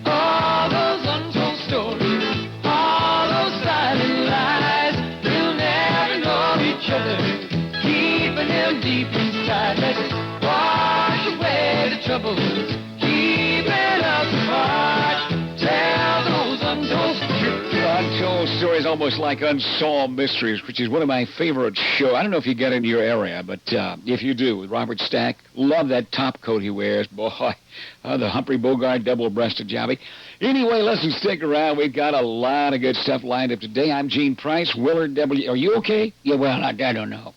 All those untold stories, all those silent lies, we'll never know each other, keeping them deep inside. Let's wash away the troubles, keeping us apart. Tell those untold stories. Untold stories, almost like Unsolved Mysteries, which is one of my favorite shows. I don't know if you get it in your area, but if you do, with Robert Stack, love that top coat he wears. Boy, the Humphrey Bogart double-breasted jobby. Anyway, listen, stick around. We've got a lot of good stuff lined up today. I'm Gene Price, Willard W. Are you okay? Yeah, well, I don't know.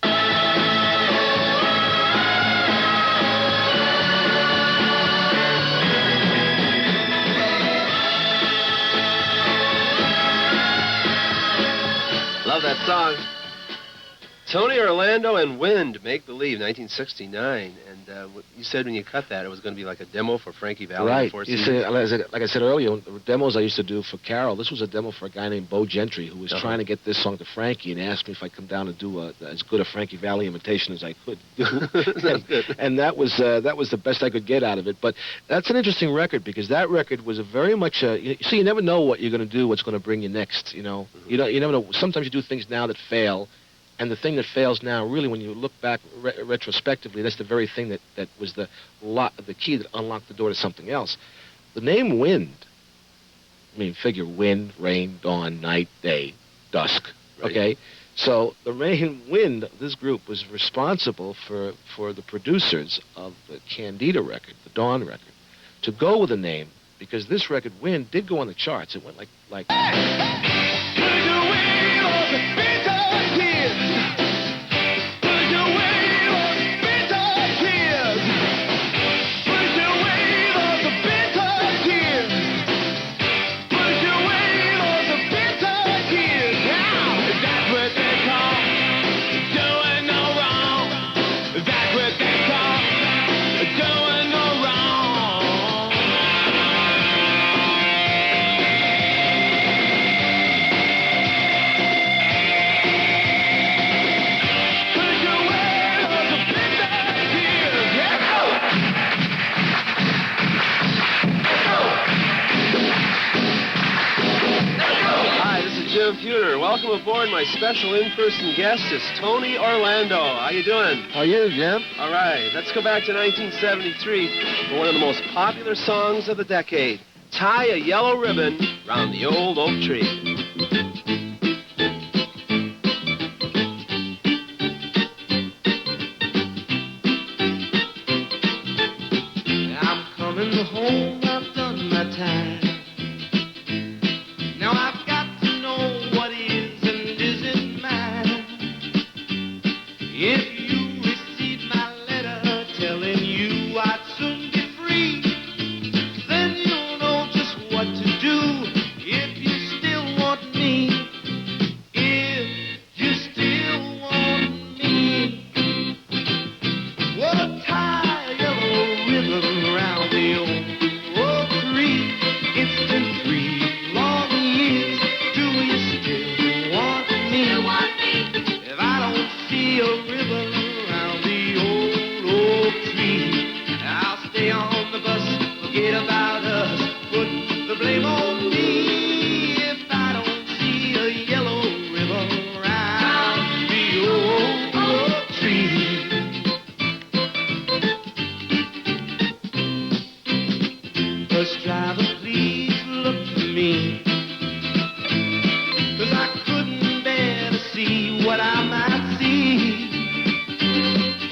Love that song. Tony Orlando and Wind, Make Believe, 1969. And you said when you cut that, it was going to be like a demo for Frankie Valli. Right. You see, like I said earlier, the demos I used to do for Carol, this was a demo for a guy named Bo Gentry, who was trying to get this song to Frankie and asked me if I'd come down and do as good a Frankie Valli imitation as I could do. and that was the best I could get out of it. But that's an interesting record, because that record was a very much you never know what you're going to do, what's going to bring you next. You know, you never know. Sometimes you do things now that fail. And the thing that fails now, really, when you look back retrospectively, that's the very thing that was the key that unlocked the door to something else. The name Wind, I mean, figure wind, rain, dawn, night, day, dusk, okay? Right. So the main Wind, this group, was responsible for the producers of the Candida record, the Dawn record, to go with a name, because this record, Wind, did go on the charts. It went like Computer. Welcome aboard. My special in-person guest is Tony Orlando. How you doing? How are you, Jim? All right. Let's go back to 1973 for one of the most popular songs of the decade, Tie a Yellow Ribbon Round the Old Oak Tree. I'm coming home, I've done my time. Now I've got to know what is and isn't mine. If you receive my letter telling you I'd soon be free, then you'll know just what to do if you still want me. If you still want me. Well, tie a yellow ribbon around the old oak tree. It's been 3 long years. Do you still want me? If I don't see a ribbon around the old oak tree, I'll stay on the bus, forget about us, put the blame on me. If I don't see a yellow ribbon around the old oak tree. Bus driver, please look for me, 'cause I couldn't bear to see what I might see.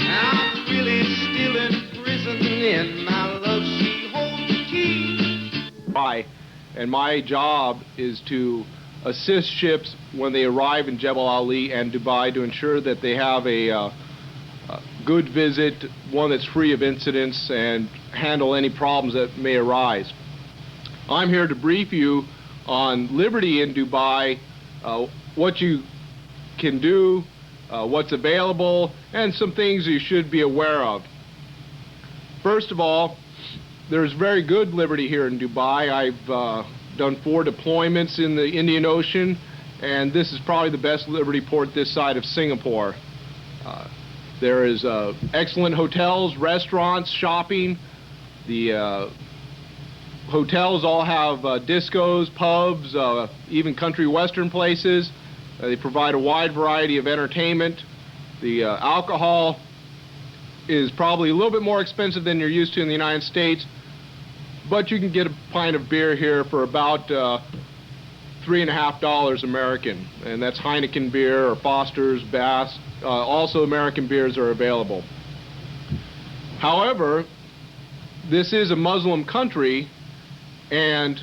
I'm really still in prison, and my love, she holds the key. And my job is to assist ships when they arrive in Jeb Ali and Dubai to ensure that they have a good visit, one that's free of incidents, and handle any problems that may arise. I'm here to brief you on Liberty in Dubai, what you can do, what's available, and some things you should be aware of. First of all, there's very good Liberty here in Dubai. I've done 4 deployments in the Indian Ocean, and this is probably the best Liberty port this side of Singapore. There is excellent hotels, restaurants, shopping. The hotels all have discos, pubs, even country western places. They provide a wide variety of entertainment. The alcohol is probably a little bit more expensive than you're used to in the United States, but you can get a pint of beer here for about $3.50 American, and that's Heineken beer or Foster's, Bass. Also American beers are available. However, this is a Muslim country, and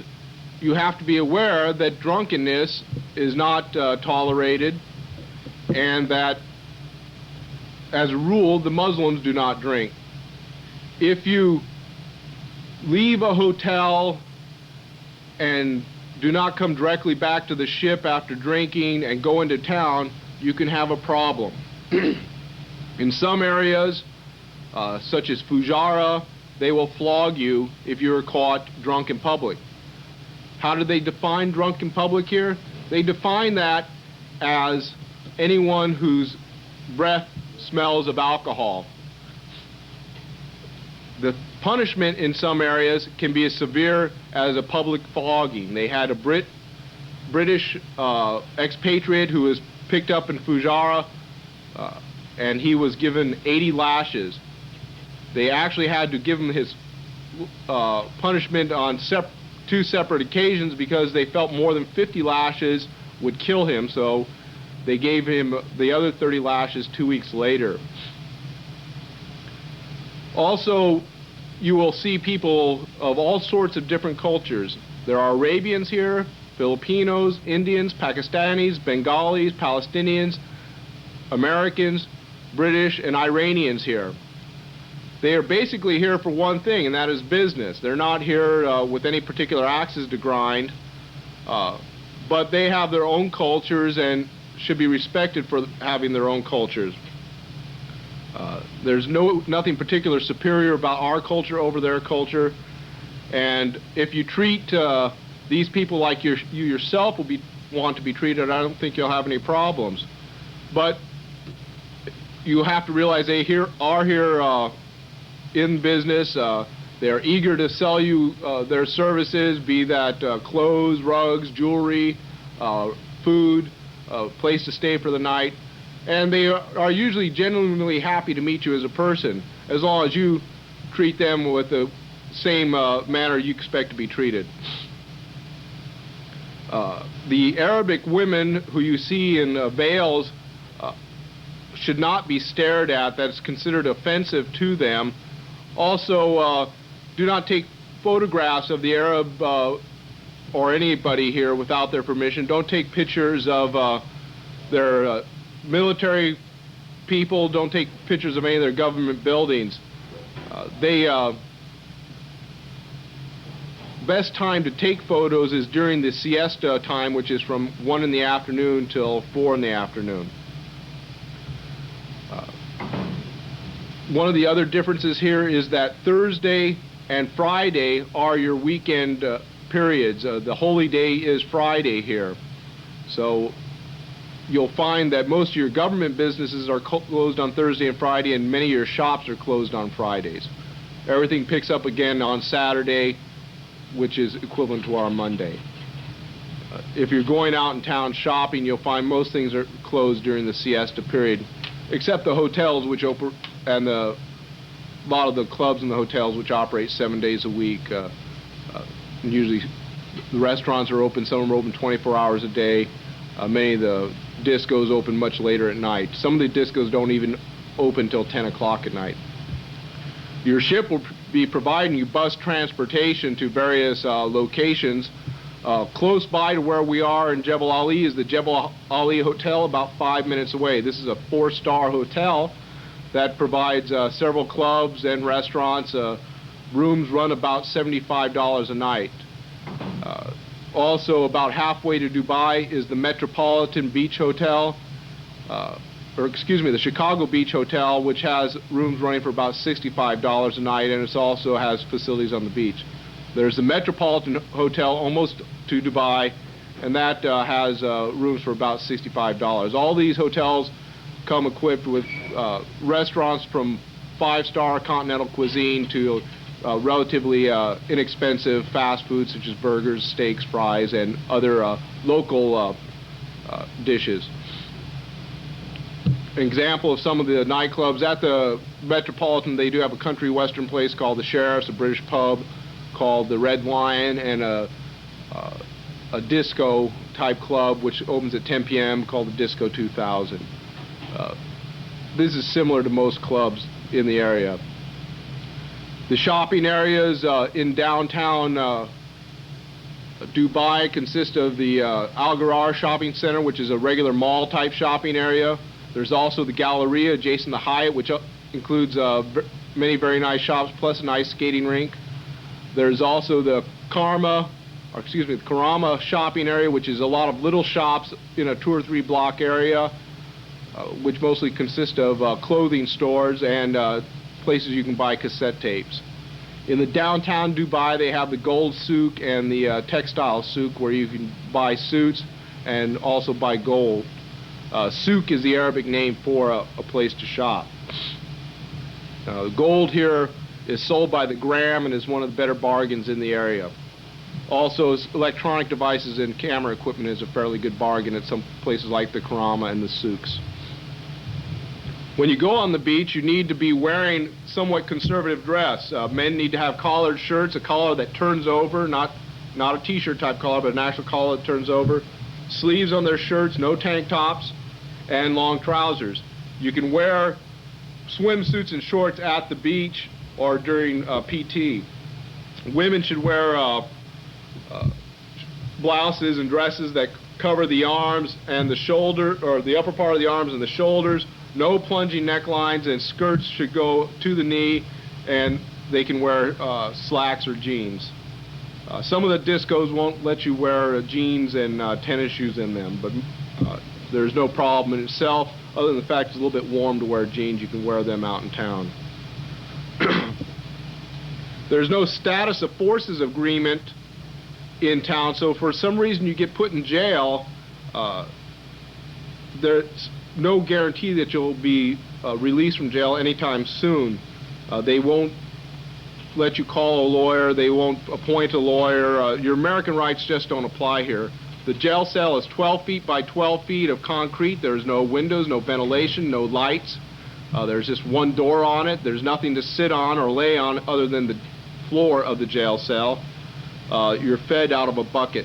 you have to be aware that drunkenness is not tolerated, and that, as a rule, the Muslims do not drink. If you leave a hotel and do not come directly back to the ship after drinking and go into town, you can have a problem. In some areas, such as Fujairah, they will flog you if you are caught drunk in public. How do they define drunk in public here? They define that as anyone whose breath smells of alcohol. The punishment in some areas can be as severe as a public flogging. They had a British expatriate who was picked up in Fujairah, and he was given 80 lashes. They actually had to give him his punishment on two separate occasions because they felt more than 50 lashes would kill him, so they gave him the other 30 lashes 2 weeks later. Also, you will see people of all sorts of different cultures. There are Arabians here, Filipinos, Indians, Pakistanis, Bengalis, Palestinians, Americans, British, and Iranians here. They are basically here for one thing, and that is business. They're not here with any particular axes to grind, but they have their own cultures and should be respected for having their own cultures. There's nothing particular superior about our culture over their culture, and if you treat these people like you yourself want to be treated, I don't think you'll have any problems. But you have to realize they are here in business. They're eager to sell you their services, be that clothes, rugs, jewelry, food, a place to stay for the night. And they are usually genuinely happy to meet you as a person, as long as you treat them with the same manner you expect to be treated. The Arabic women who you see in veils should not be stared at. That's considered offensive to them. Also, do not take photographs of the Arab or anybody here without their permission. Don't take pictures of their military people. Don't take pictures of any of their government buildings. Best time to take photos is during the siesta time, which is from 1 in the afternoon till 4 in the afternoon. One of the other differences here is that Thursday and Friday are your weekend periods. The holy day is Friday here. So you'll find that most of your government businesses are closed on Thursday and Friday, and many of your shops are closed on Fridays. Everything picks up again on Saturday, which is equivalent to our Monday. If you're going out in town shopping, you'll find most things are closed during the siesta period, except the hotels, which open, and a lot of the clubs and the hotels, which operate 7 days a week. Usually the restaurants are open. Some of them are open 24 hours a day. Many of the discos open much later at night. Some of the discos don't even open till 10 o'clock at night. Your ship will be providing you bus transportation to various locations. Close by to where we are in Jeb Ali is the Jeb Ali Hotel, about 5 minutes away. This is a 4-star hotel that provides several clubs and restaurants. Rooms run about $75 a night. Also, about halfway to Dubai is the Metropolitan Beach Hotel, the Chicago Beach Hotel, which has rooms running for about $65 a night, and it also has facilities on the beach. There's the Metropolitan Hotel almost to Dubai, and that has rooms for about $65. All these hotels come equipped with restaurants from 5-star continental cuisine to relatively inexpensive fast food such as burgers, steaks, fries, and other local dishes. An example of some of the nightclubs at the Metropolitan, they do have a country western place called the Sheriff's, a British pub called the Red Lion, and a disco type club which opens at 10 p.m. called the Disco 2000. This is similar to most clubs in the area. The shopping areas in downtown Dubai consist of the Al Ghurair Shopping Center, which is a regular mall type shopping area. There's also the Galleria adjacent to Hyatt, which includes many very nice shops plus a nice skating rink. There's also the Karama shopping area, which is a lot of little shops in a 2 or 3 block area, which mostly consist of clothing stores and places you can buy cassette tapes. In the downtown Dubai, they have the gold souk and the textile souk, where you can buy suits and also buy gold. Souk is the Arabic name for a place to shop. Gold here is sold by the gram and is one of the better bargains in the area. Also, electronic devices and camera equipment is a fairly good bargain at some places like the Karama and the souks. When you go on the beach, you need to be wearing somewhat conservative dress. Men need to have collared shirts, a collar that turns over, not a t-shirt type collar, but an actual collar that turns over. Sleeves on their shirts, no tank tops, and long trousers. You can wear swimsuits and shorts at the beach or during PT. Women should wear blouses and dresses that cover the arms and the shoulder, or the upper part of the arms and the shoulders. No plunging necklines, and skirts should go to the knee, and they can wear slacks or jeans. Some of the discos won't let you wear jeans and tennis shoes in them, but there's no problem in itself, other than the fact it's a little bit warm to wear jeans. You can wear them out in town. There's no status of forces agreement in town, so for some reason you get put in jail, there's no guarantee that you'll be released from jail anytime soon. They won't let you call a lawyer. They won't appoint a lawyer. Your American rights just don't apply here. The jail cell is 12 feet by 12 feet of concrete. There's no windows, no ventilation, no lights. There's just one door on it. There's nothing to sit on or lay on other than the floor of the jail cell. You're fed out of a bucket.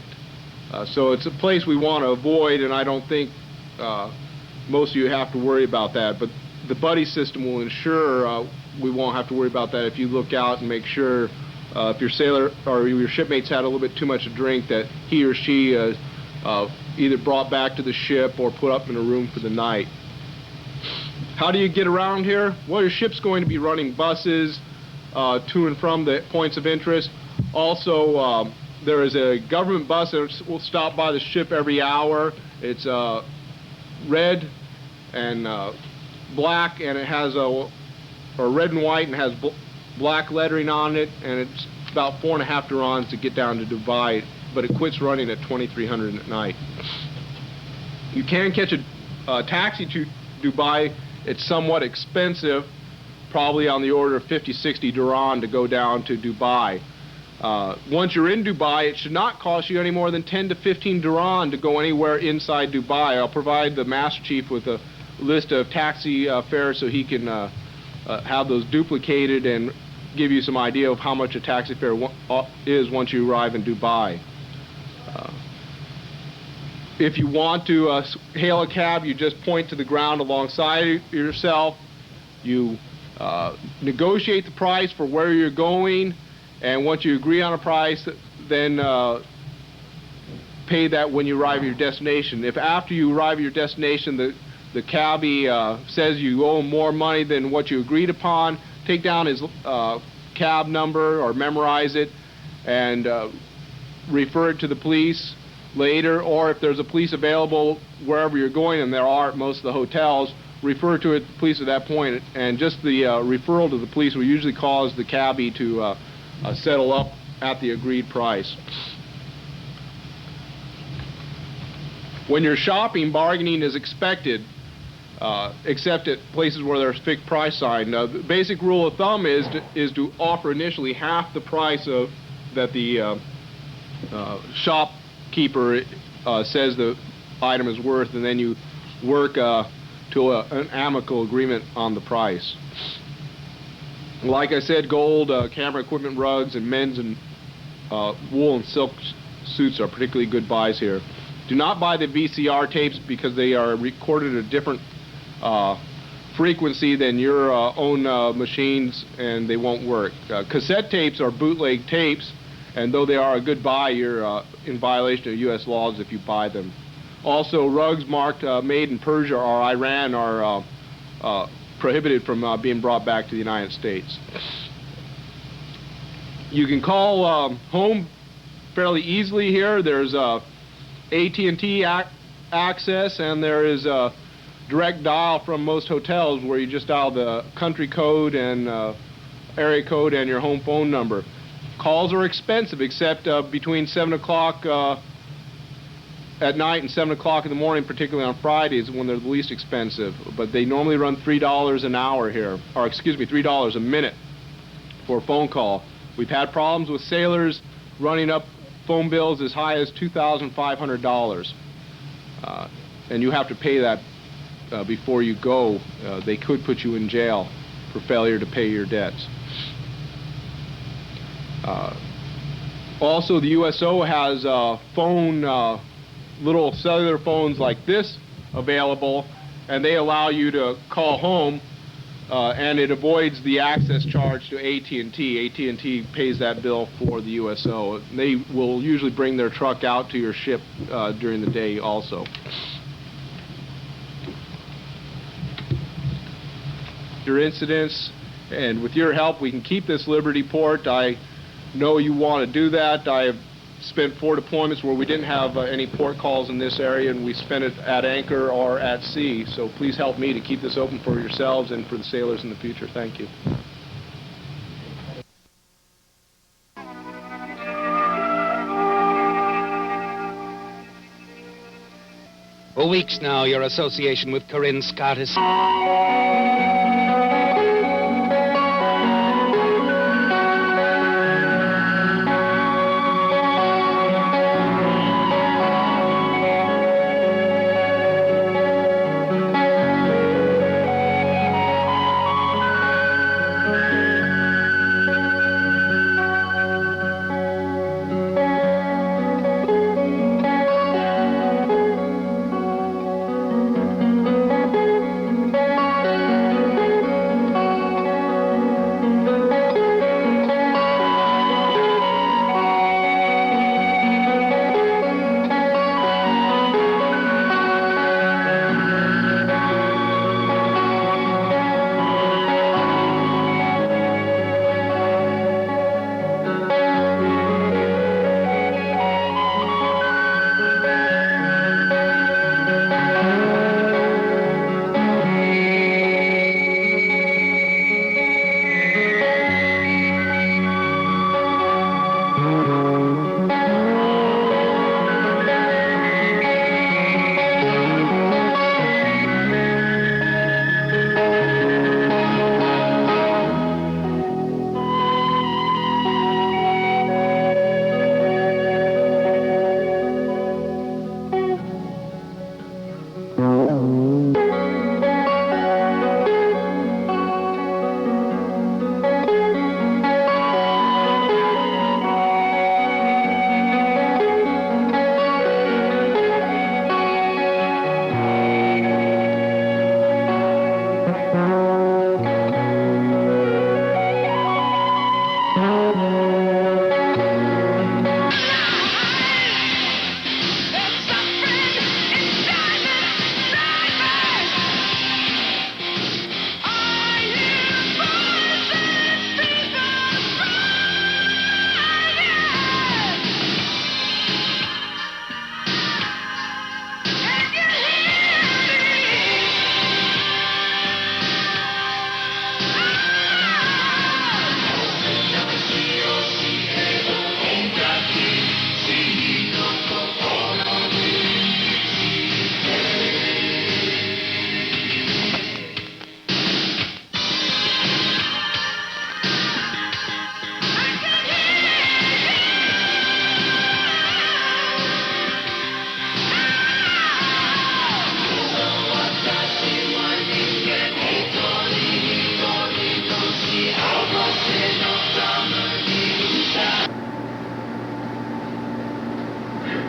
So it's a place we want to avoid, and I don't think most of you have to worry about that. But the buddy system will ensure we won't have to worry about that if you look out and make sure if your sailor or your shipmates had a little bit too much to drink, that he or she either brought back to the ship or put up in a room for the night. How do you get around here? Well, your ship's going to be running buses to and from the points of interest. Also, there is a government bus that will stop by the ship every hour. It's red and black, and it has or red and white, and has black lettering on it, and it's about 4.5 dirhams to get down to Dubai, but it quits running at 2300 at night. You can catch a taxi to Dubai. It's somewhat expensive, probably on the order of 50-60 dirham to go down to Dubai. Once you're in Dubai, it should not cost you any more than 10 to 15 dirham to go anywhere inside Dubai. I'll provide the Master Chief with a list of taxi fares so he can have those duplicated and give you some idea of how much a taxi fare is once you arrive in Dubai. If you want to hail a cab, you just point to the ground alongside yourself. You negotiate the price for where you're going, and once you agree on a price, then pay that when you arrive at your destination. If after you arrive at your destination the cabbie says you owe him more money than what you agreed upon, take down his cab number or memorize it and refer it to the police later, or if there's a police available wherever you're going, and there are at most of the hotels, refer to it to the police at that point, and just the referral to the police will usually cause the cabbie to settle up at the agreed price. When you're shopping, bargaining is expected. except at places where there's fixed price sign. The basic rule of thumb is to offer initially half the price of that the shopkeeper says the item is worth, and then you work to an amicable agreement on the price. Like I said, gold, camera equipment, rugs, and men's and wool and silk suits are particularly good buys here. Do not buy the VCR tapes because they are recorded at a different frequency than your own machines, and they won't work. Cassette tapes are bootleg tapes, and though they are a good buy, you're in violation of U.S. laws if you buy them. Also, rugs marked made in Persia or Iran are prohibited from being brought back to the United States. You can call home fairly easily here. There's AT&T access, and there is a direct dial from most hotels where you just dial the country code and area code and your home phone number. Calls are expensive, except between 7 o'clock at night and 7 o'clock in the morning, particularly on Fridays when they're the least expensive. But they normally run $3 an hour here, or excuse me, $3 a minute for a phone call. We've had problems with sailors running up phone bills as high as $2,500. And you have to pay that before you go. They could put you in jail for failure to pay your debts. Also, the USO has phone little cellular phones like this available, and they allow you to call home, and it avoids the access charge to AT&T. AT&T pays that bill for the USO. They will usually bring their truck out to your ship during the day also. Your incidents, and with your help we can keep this Liberty port. I know you want to do that. I have spent 4 deployments where we didn't have any port calls in this area, and we spent it at anchor or at sea. So please help me to keep this open for yourselves and for the sailors in the future. Thank you. For weeks now, your association with Corinne Scott is...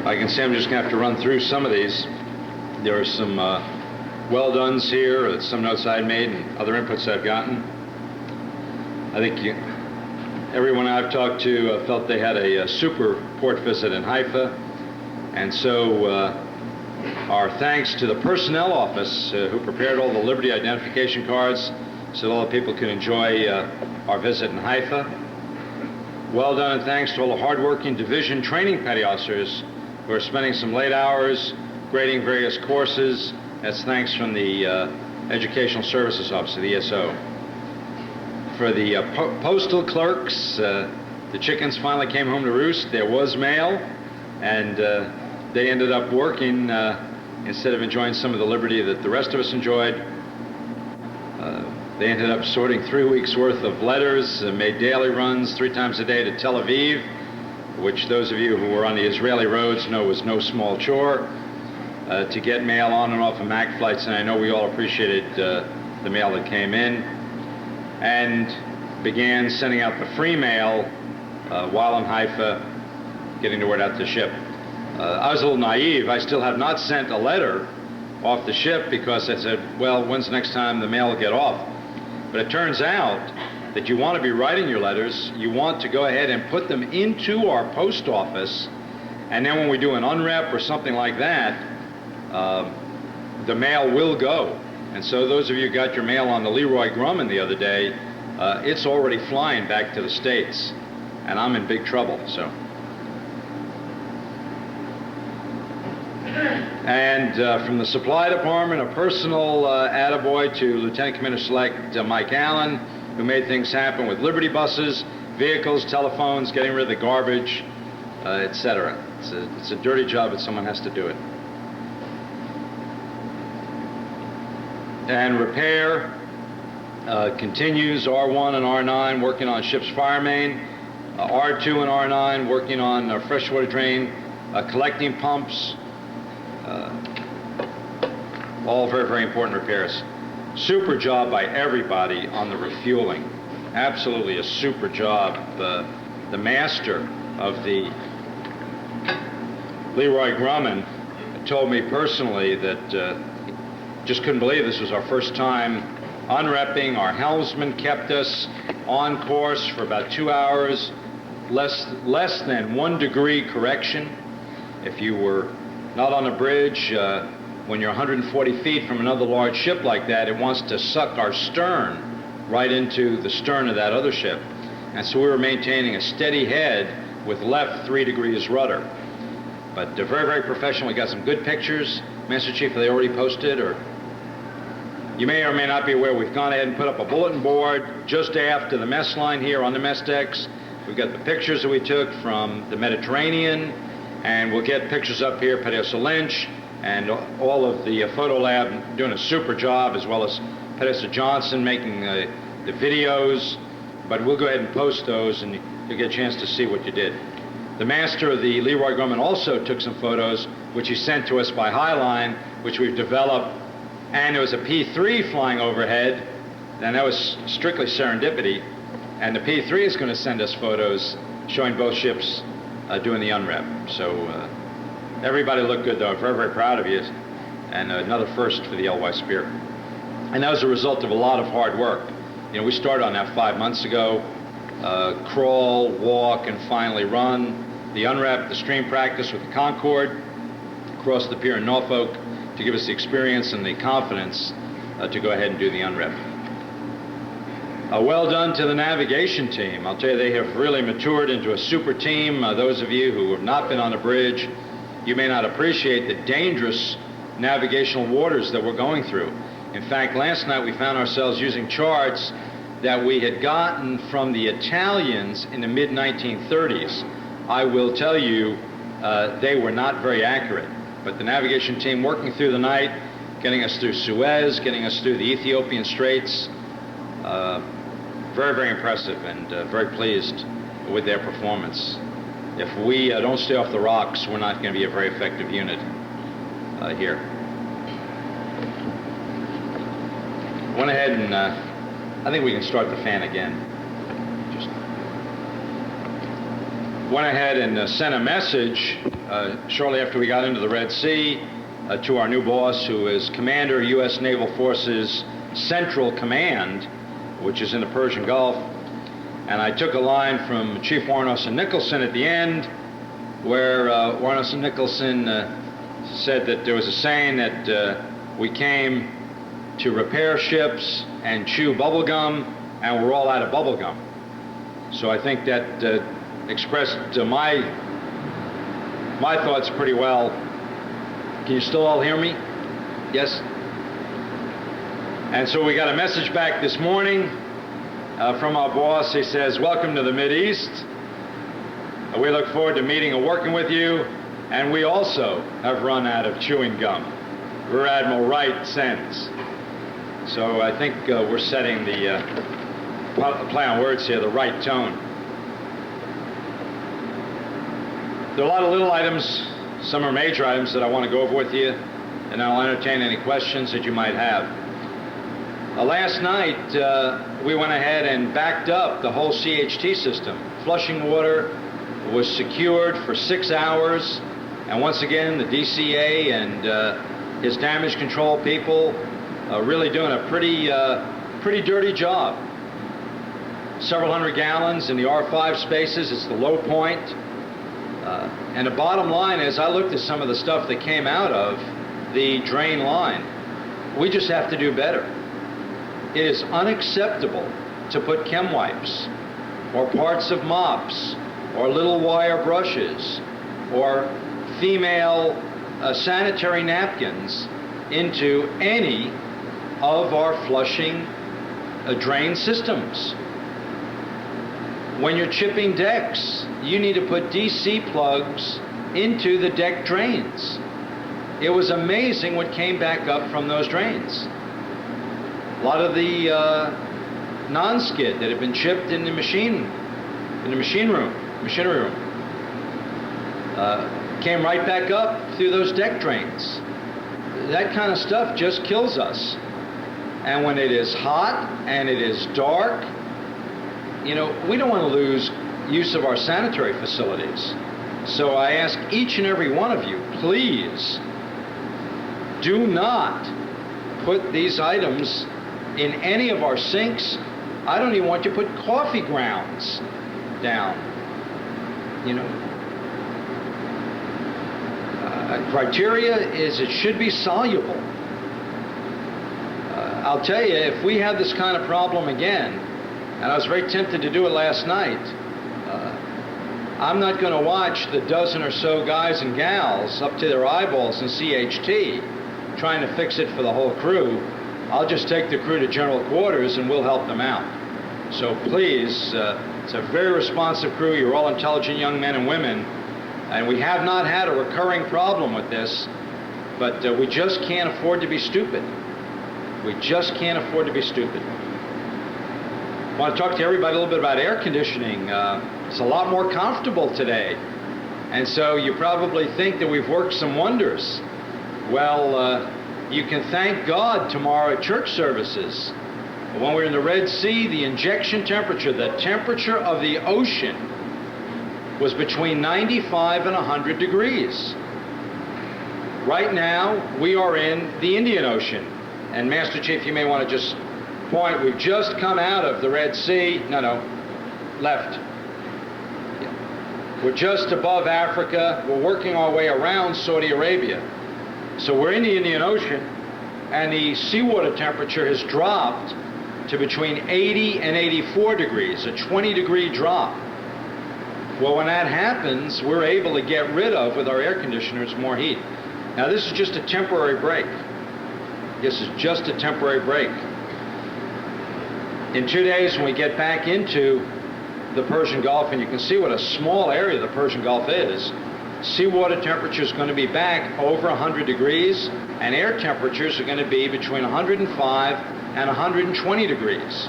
I can see I'm just going to have to run through some of these. There are some well-dones here, some notes I made, and other inputs I've gotten. I think everyone I've talked to felt they had a super port visit in Haifa, and so our thanks to the personnel office who prepared all the Liberty identification cards so that all the people could enjoy our visit in Haifa. Well done, and thanks to all the hardworking division training petty officers who are spending some late hours grading various courses. That's thanks from the Educational Services Office, the ESO. For the postal clerks, the chickens finally came home to roost. There was mail, and they ended up working instead of enjoying some of the liberty that the rest of us enjoyed. They ended up sorting 3 weeks' worth of letters, made daily runs 3 times a day to Tel Aviv, which those of you who were on the Israeli roads know was no small chore, to get mail on and off of MAC flights, and I know we all appreciated the mail that came in, and began sending out the free mail while in Haifa, getting the word out to the ship. I was a little naive. I still have not sent a letter off the ship because I said, well, when's the next time the mail will get off? But it turns out that you want to be writing your letters, you want to go ahead and put them into our post office, and then when we do an unrep or something like that, the mail will go. And so those of you who got your mail on the Leroy Grumman the other day, it's already flying back to the States, and I'm in big trouble, so. And from the supply department, a personal attaboy to Lieutenant Commander Select Mike Allen, who made things happen with Liberty buses, vehicles, telephones, getting rid of the garbage, etc. It's a dirty job, but someone has to do it. And repair continues, R1 and R9 working on ship's fire main, R2 and R9 working on freshwater drain, collecting pumps, all very, very important repairs. Super job by everybody on the refueling. Absolutely a super job. The master of the Leroy Grumman told me personally that just couldn't believe this was our first time unrepping. Our helmsman kept us on course for about 2 hours, less than 1 degree correction. If you were not on a bridge, when you're 140 feet from another large ship like that, it wants to suck our stern right into the stern of that other ship. And so we were maintaining a steady head with left 3 degrees rudder. But very, very professional. We got some good pictures. Master Chief, are they already posted? Or you may or may not be aware, we've gone ahead and put up a bulletin board just after the mess line here on the mess decks. We've got the pictures that we took from the Mediterranean, and we'll get pictures up here, Pedessa Lynch, and all of the photo lab doing a super job, as well as Pedessa Johnson making the videos. But we'll go ahead and post those, and you'll get a chance to see what you did. The master of the Leroy Grumman also took some photos, which he sent to us by Highline, which we've developed. And there was a P3 flying overhead, and that was strictly serendipity. And the P3 is going to send us photos showing both ships doing the unrep. So everybody looked good, though. I'm very, very proud of you. And another first for the LY Spear. And that was a result of a lot of hard work. You know, we started on that 5 months ago. Crawl, walk, and finally run. The unrep, the stream practice with the Concorde, across the pier in Norfolk, to give us the experience and the confidence to go ahead and do the unrep. Well done to the navigation team. I'll tell you, they have really matured into a super team. Those of you who have not been on a bridge, you may not appreciate the dangerous navigational waters that we're going through. In fact, last night we found ourselves using charts that we had gotten from the Italians in the mid-1930s. I will tell you, they were not very accurate. But the navigation team working through the night, getting us through Suez, getting us through the Ethiopian Straits, very, very impressive, and very pleased with their performance. If we don't stay off the rocks, we're not going to be a very effective unit here. Went ahead and I think we can start the fan again. went ahead and sent a message shortly after we got into the Red Sea to our new boss, who is Commander, U.S. Naval Forces Central Command, which is in the Persian Gulf. And I took a line from Chief Warren Nicholson at the end, where Warren Nicholson said that there was a saying that we came to repair ships and chew bubble gum, and we're all out of bubble gum. So I think that expressed my thoughts pretty well. Can you still all hear me? Yes? And so we got a message back this morning from our boss. He says, "Welcome to the Mideast. We look forward to meeting and working with you, and we also have run out of chewing gum." Rear Admiral Wright sends. So I think we're setting the play on words here, the right tone. There are a lot of little items, some are major items that I want to go over with you, and I'll entertain any questions that you might have. Last night, we went ahead and backed up the whole CHT system. Flushing water was secured for 6 hours, and once again, the DCA and his damage control people really doing a pretty dirty job. Several hundred gallons in the R5 spaces. It's the low point. And the bottom line is, I looked at some of the stuff that came out of the drain line. We just have to do better. It is unacceptable to put chem wipes or parts of mops or little wire brushes or female sanitary napkins into any of our flushing drain systems. When you're chipping decks, you need to put DC plugs into the deck drains. It was amazing what came back up from those drains. A lot of the non-skid that had been chipped in the machinery room, came right back up through those deck drains. That kind of stuff just kills us. And when it is hot and it is dark, you know, we don't want to lose use of our sanitary facilities. So I ask each and every one of you, please, do not put these items in any of our sinks. I don't even want you to put coffee grounds down. You know, criteria is it should be soluble. I'll tell you, if we have this kind of problem again, and I was very tempted to do it last night, I'm not going to watch the dozen or so guys and gals up to their eyeballs in CHT trying to fix it for the whole crew. I'll just take the crew to general quarters and we'll help them out. So please, it's a very responsive crew. You're all intelligent young men and women, and we have not had a recurring problem with this, but we just can't afford to be stupid. We just can't afford to be stupid. I want to talk to everybody a little bit about air conditioning. It's a lot more comfortable today. And so you probably think that we've worked some wonders. Well, you can thank God tomorrow at church services. When we're in the Red Sea, the injection temperature, the temperature of the ocean, was between 95 and 100 degrees. Right now, we are in the Indian Ocean. And Master Chief, you may want to just point, we've just come out of the Red Sea. No, left. Yeah. We're just above Africa. We're working our way around Saudi Arabia. So we're in the Indian Ocean, and the seawater temperature has dropped to between 80 and 84 degrees, a 20-degree drop. Well, when that happens, we're able to get rid of, with our air conditioners, more heat. Now, this is just a temporary break. This is just a temporary break. In 2 days, when we get back into the Persian Gulf, and you can see what a small area the Persian Gulf is, seawater temperature is going to be back over 100 degrees, and air temperatures are going to be between 105 and 120 degrees.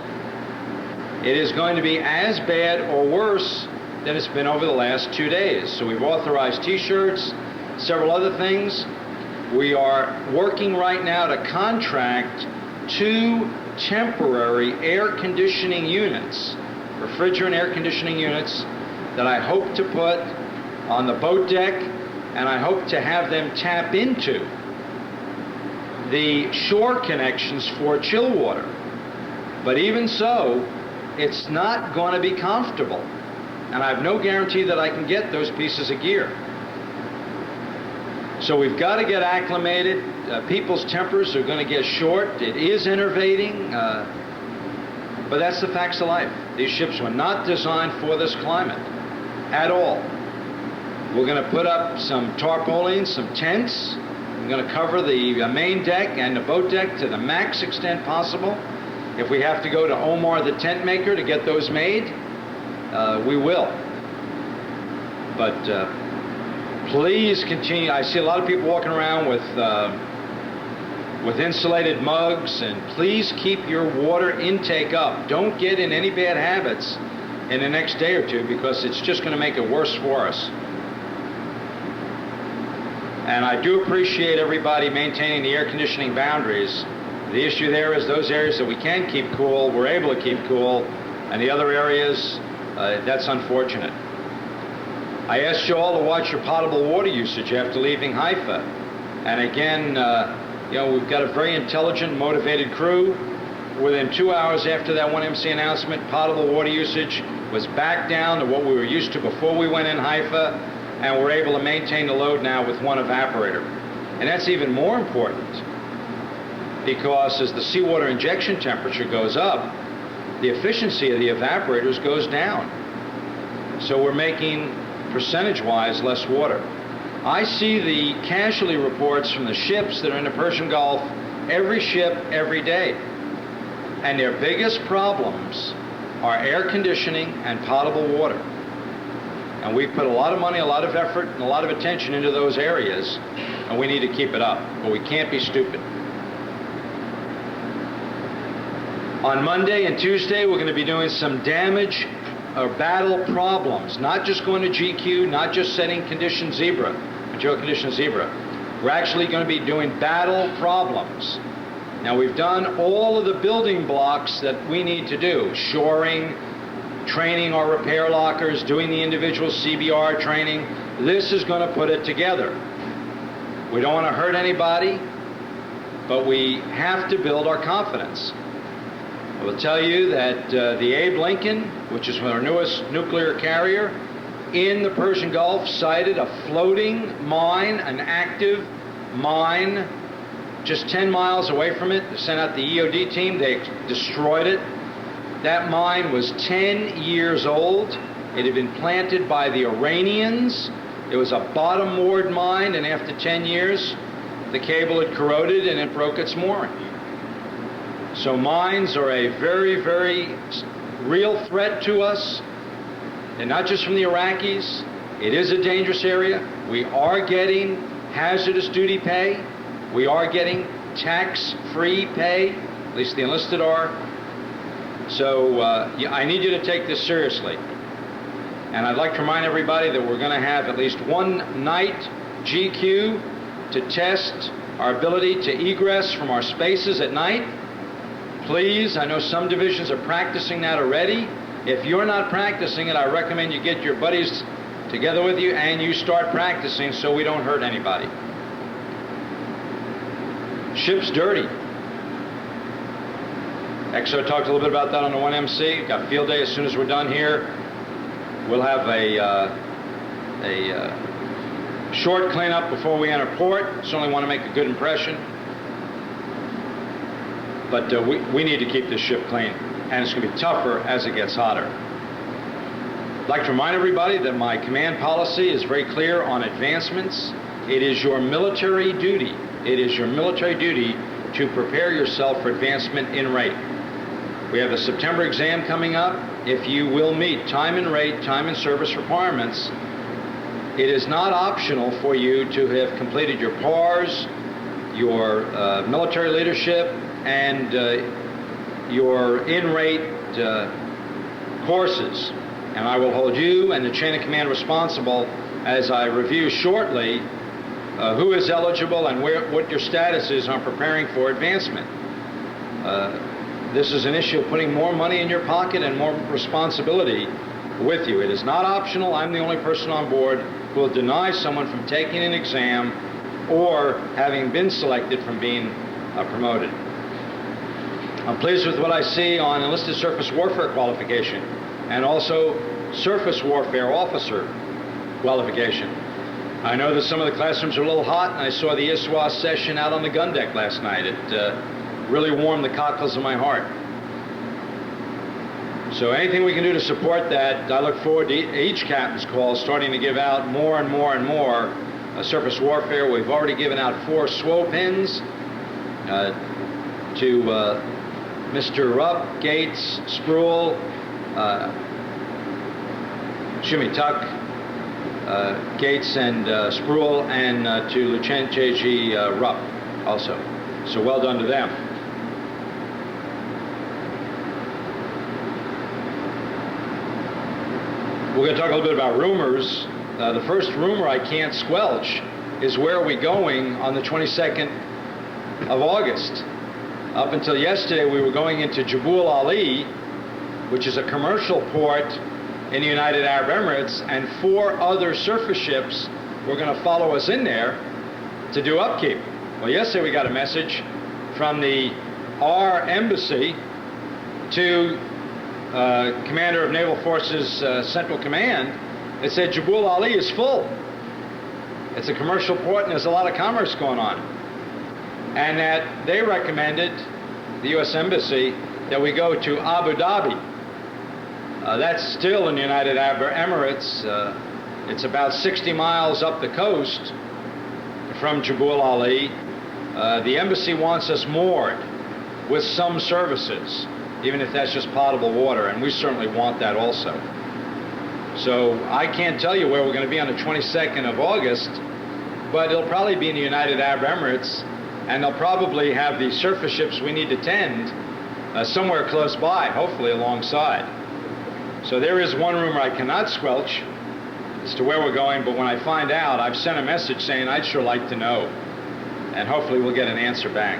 It is going to be as bad or worse than it's been over the last 2 days. So we've authorized T-shirts, several other things. We are working right now to contract 2 temporary air conditioning units, refrigerant air conditioning units, that I hope to put on the boat deck, and I hope to have them tap into the shore connections for chill water. But even so, it's not going to be comfortable, and I have no guarantee that I can get those pieces of gear. So we've got to get acclimated. People's tempers are going to get short. It is enervating, but that's the facts of life. These ships were not designed for this climate at all. We're going to put up some tarpaulins, some tents. We're going to cover the main deck and the boat deck to the max extent possible. If we have to go to Omar the tent maker to get those made, we will. But please continue. I see a lot of people walking around with insulated mugs, and please keep your water intake up. Don't get in any bad habits in the next day or two, because it's just going to make it worse for us. And I do appreciate everybody maintaining the air conditioning boundaries. The issue there is those areas that we can keep cool, we're able to keep cool, and the other areas, that's unfortunate. I asked you all to watch your potable water usage after leaving Haifa. And again, we've got a very intelligent, motivated crew. Within 2 hours after that 1MC announcement, potable water usage was back down to what we were used to before we went in Haifa, and we're able to maintain the load now with one evaporator. And that's even more important, because as the seawater injection temperature goes up, the efficiency of the evaporators goes down. So we're making, percentage-wise, less water. I see the casualty reports from the ships that are in the Persian Gulf, every ship, every day. And their biggest problems are air conditioning and potable water. And we've put a lot of money, a lot of effort, and a lot of attention into those areas, and we need to keep it up. But we can't be stupid. On Monday and Tuesday, we're going to be doing some damage or battle problems, not just going to GQ, not just setting condition zebra, material condition zebra. We're actually going to be doing battle problems. Now, we've done all of the building blocks that we need to do: shoring, training our repair lockers, doing the individual CBR training. This is going to put it together. We don't want to hurt anybody, but we have to build our confidence. I will tell you that the Abe Lincoln, which is our newest nuclear carrier, in the Persian Gulf sighted a floating mine, an active mine, just 10 miles away from it. They sent out the EOD team. They destroyed it. That mine was 10 years old. It had been planted by the Iranians. It was a bottom-moored mine, and after 10 years, the cable had corroded and it broke its mooring. So mines are a very, very real threat to us, and not just from the Iraqis. It is a dangerous area. We are getting hazardous duty pay. We are getting tax-free pay, at least the enlisted are. So I need you to take this seriously. And I'd like to remind everybody that we're going to have at least one night GQ to test our ability to egress from our spaces at night. Please, I know some divisions are practicing that already. If you're not practicing it, I recommend you get your buddies together with you and you start practicing so we don't hurt anybody. Ship's dirty. XO talked a little bit about that on the 1MC. Got field day as soon as we're done here. We'll have a short cleanup before we enter port. Certainly want to make a good impression. But we need to keep this ship clean, and it's going to be tougher as it gets hotter. I'd like to remind everybody that my command policy is very clear on advancements. It is your military duty. It is your military duty to prepare yourself for advancement in rate. We have the September exam coming up. If you will meet time and rate, time and service requirements, it is not optional for you to have completed your PARs, your military leadership, and your in-rate courses. And I will hold you and the chain of command responsible as I review shortly who is eligible and what your status is on preparing for advancement. This is an issue of putting more money in your pocket and more responsibility with you. It is not optional. I'm the only person on board who will deny someone from taking an exam or having been selected from being promoted. I'm pleased with what I see on enlisted surface warfare qualification and also surface warfare officer qualification. I know that some of the classrooms are a little hot, and I saw the ISWA session out on the gun deck last night. It really warmed the cockles of my heart. So anything we can do to support that, I look forward to each captain's call starting to give out more and more and more surface warfare. We've already given out 4 SWO pins to Mr. Rupp, Gates, Spruill, Tuck, Gates and Spruill, and to Lieutenant J.G. Rupp also. So well done to them. We're going to talk a little bit about rumors. The first rumor I can't squelch is where are we going on the 22nd of August. Up until yesterday, we were going into Jeb Ali, which is a commercial port in the United Arab Emirates, and 4 other surface ships were going to follow us in there to do upkeep. Well, yesterday we got a message from our embassy to Commander of Naval Forces Central Command. It said Jeb Ali is full. It's a commercial port and there's a lot of commerce going on. And that they recommended, the U.S. Embassy, that we go to Abu Dhabi. That's still in the United Arab Emirates. It's about 60 miles up the coast from Jeb Ali. The embassy wants us moored with some services, even if that's just potable water, and we certainly want that also. So I can't tell you where we're going to be on the 22nd of August, but it'll probably be in the United Arab Emirates, and they'll probably have the surface ships we need to tend somewhere close by, hopefully alongside. So there is one rumor I cannot squelch as to where we're going, but when I find out, I've sent a message saying I'd sure like to know, and hopefully we'll get an answer back.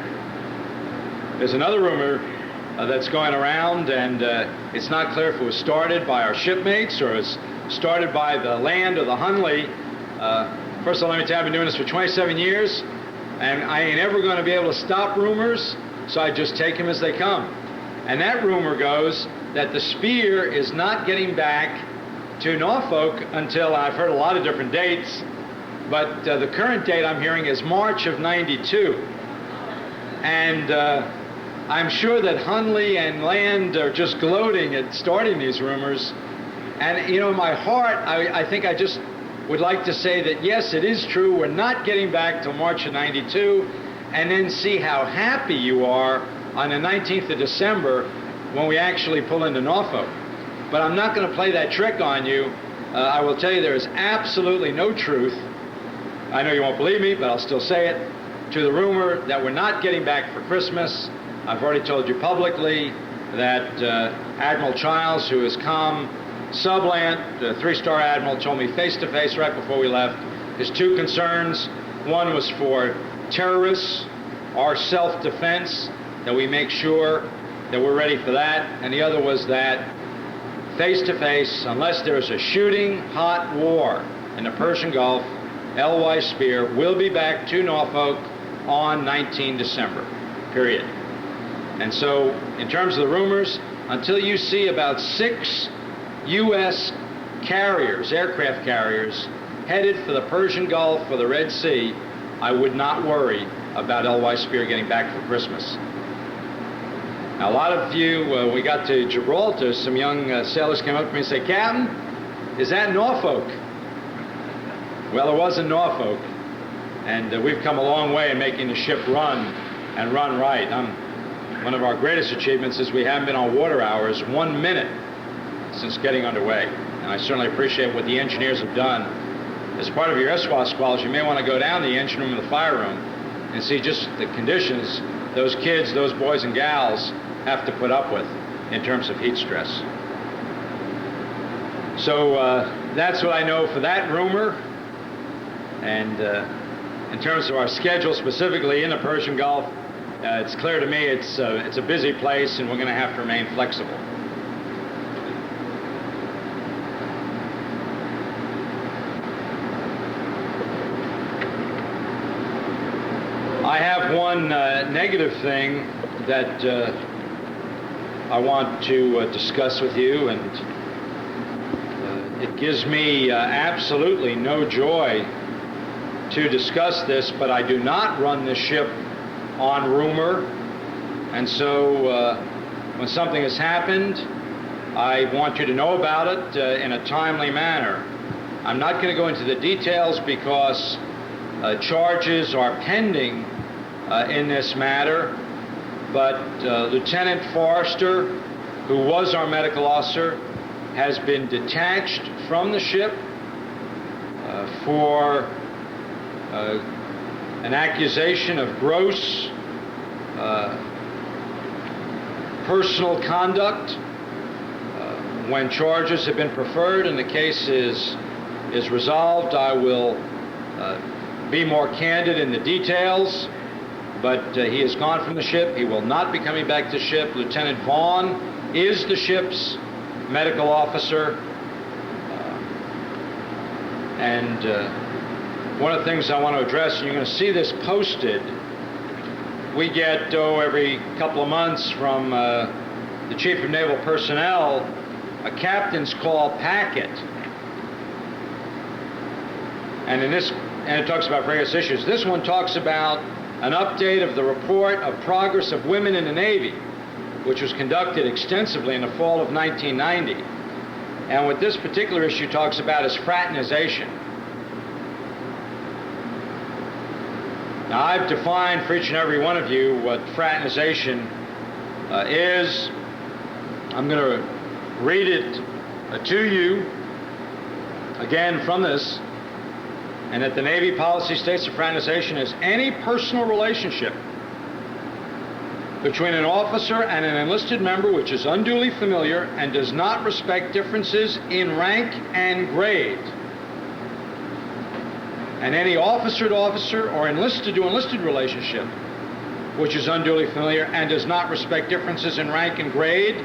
There's another rumor that's going around, and it's not clear if it was started by our shipmates or it was started by the land or the Hunley. First of all, let me tell you, I've been doing this for 27 years, and I ain't ever going to be able to stop rumors, so I just take them as they come. And that rumor goes that the Spear is not getting back to Norfolk until, I've heard a lot of different dates, but the current date I'm hearing is March of '92. And I'm sure that Hunley and Land are just gloating at starting these rumors. And, you know, in my heart, I think I just would like to say that, yes, it is true, we're not getting back till March of '92, and then see how happy you are on the 19th of December when we actually pull into Norfolk. But I'm not going to play that trick on you. I will tell you there is absolutely no truth. I know you won't believe me, but I'll still say it, to the rumor that we're not getting back for Christmas. I've already told you publicly that Admiral Childs, who has come subland, the 3-star admiral, told me face-to-face right before we left, his 2 concerns. One was for terrorists, our self-defense, that we make sure that we're ready for that. And the other was that face-to-face, unless there's a shooting hot war in the Persian Gulf, LY Spear will be back to Norfolk on 19 December, period. And so, in terms of the rumors, until you see about 6 U.S. carriers, aircraft carriers, headed for the Persian Gulf or the Red Sea, I would not worry about LY Spear getting back for Christmas. Now, a lot of you, we got to Gibraltar, some young sailors came up to me and said, "Captain, is that Norfolk?" Well, it wasn't Norfolk, and we've come a long way in making the ship run and run right. One of our greatest achievements is we haven't been on water hours 1 minute since getting underway, and I certainly appreciate what the engineers have done. As part of your SWAT squads, you may want to go down to the engine room and the fire room and see just the conditions those kids, those boys and gals have to put up with in terms of heat stress. So that's what I know for that rumor. And in terms of our schedule specifically in the Persian Gulf, it's clear to me it's a busy place, and we're going to have to remain flexible. have one negative thing that I want to discuss with you, and it gives me absolutely no joy to discuss this, but I do not run the ship on rumor, and so when something has happened, I want you to know about it in a timely manner. I'm not going to go into the details because charges are pending in this matter, but Lieutenant Forrester, who was our medical officer, has been detached from the ship for an accusation of gross personal conduct. When charges have been preferred and the case is resolved, I will be more candid in the details, but he has gone from the ship. He will not be coming back to the ship. Lieutenant Vaughn is the ship's medical officer, and one of the things I want to address, and you're going to see this posted, we get every couple of months from the Chief of Naval Personnel a captain's call packet, and it talks about various issues. This one talks about an update of the report of progress of women in the Navy, which was conducted extensively in the fall of 1990. And what this particular issue talks about is fraternization. Now, I've defined for each and every one of you what fraternization is. I'm going to read it to you again from this. And that the Navy policy states that fraternization is any personal relationship between an officer and an enlisted member which is unduly familiar and does not respect differences in rank and grade. And any officer-to-officer or enlisted-to-enlisted relationship which is unduly familiar and does not respect differences in rank and grade,